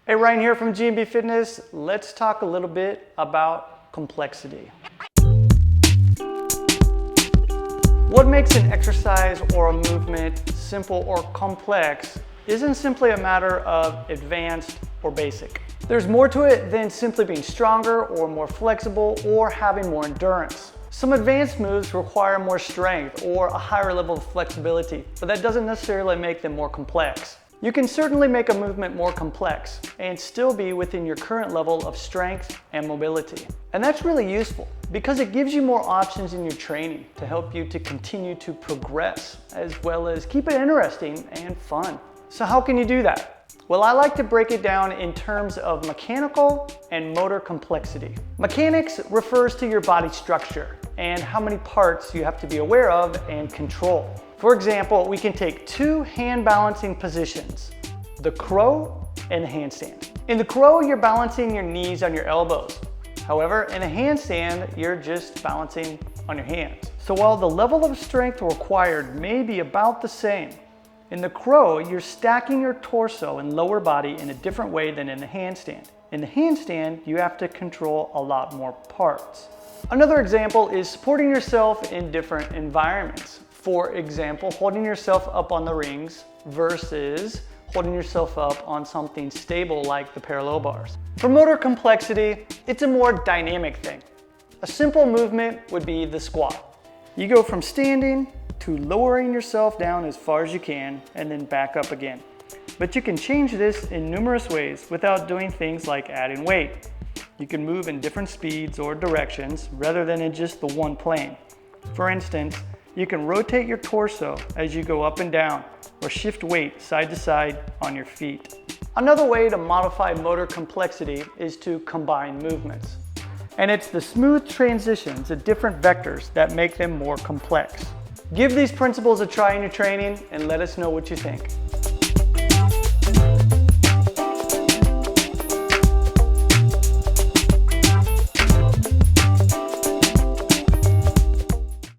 Hey, Ryan here from G&B Fitness. Let's talk a little bit about complexity. What makes an exercise or a movement simple or complex isn't simply a matter of advanced or basic. There's more to it than simply being stronger or more flexible or having more endurance. Some advanced moves require more strength or a higher level of flexibility, but that doesn't necessarily make them more complex. You can certainly make a movement more complex and still be within your current level of strength and mobility. And that's really useful because it gives you more options in your training to help you to continue to progress as well as keep it interesting and fun. So how can you do that? Well, I like to break it down in terms of mechanical and motor complexity. Mechanics refers to your body structure and how many parts you have to be aware of and control. For example, we can take two hand balancing positions, the crow and the handstand. In the crow, you're balancing your knees on your elbows. However, in a handstand, you're just balancing on your hands. So while the level of strength required may be about the same, in the crow, you're stacking your torso and lower body in a different way than in the handstand. In the handstand, you have to control a lot more parts. Another example is supporting yourself in different environments. For example, holding yourself up on the rings versus holding yourself up on something stable like the parallel bars. For motor complexity, it's a more dynamic thing. A simple movement would be the squat. You go from standing to lowering yourself down as far as you can and then back up again. But you can change this in numerous ways without doing things like adding weight. You can move in different speeds or directions rather than in just the one plane. For instance, you can rotate your torso as you go up and down or shift weight side to side on your feet. Another way to modify motor complexity is to combine movements. And it's the smooth transitions at different vectors that make them more complex. Give these principles a try in your training and let us know what you think.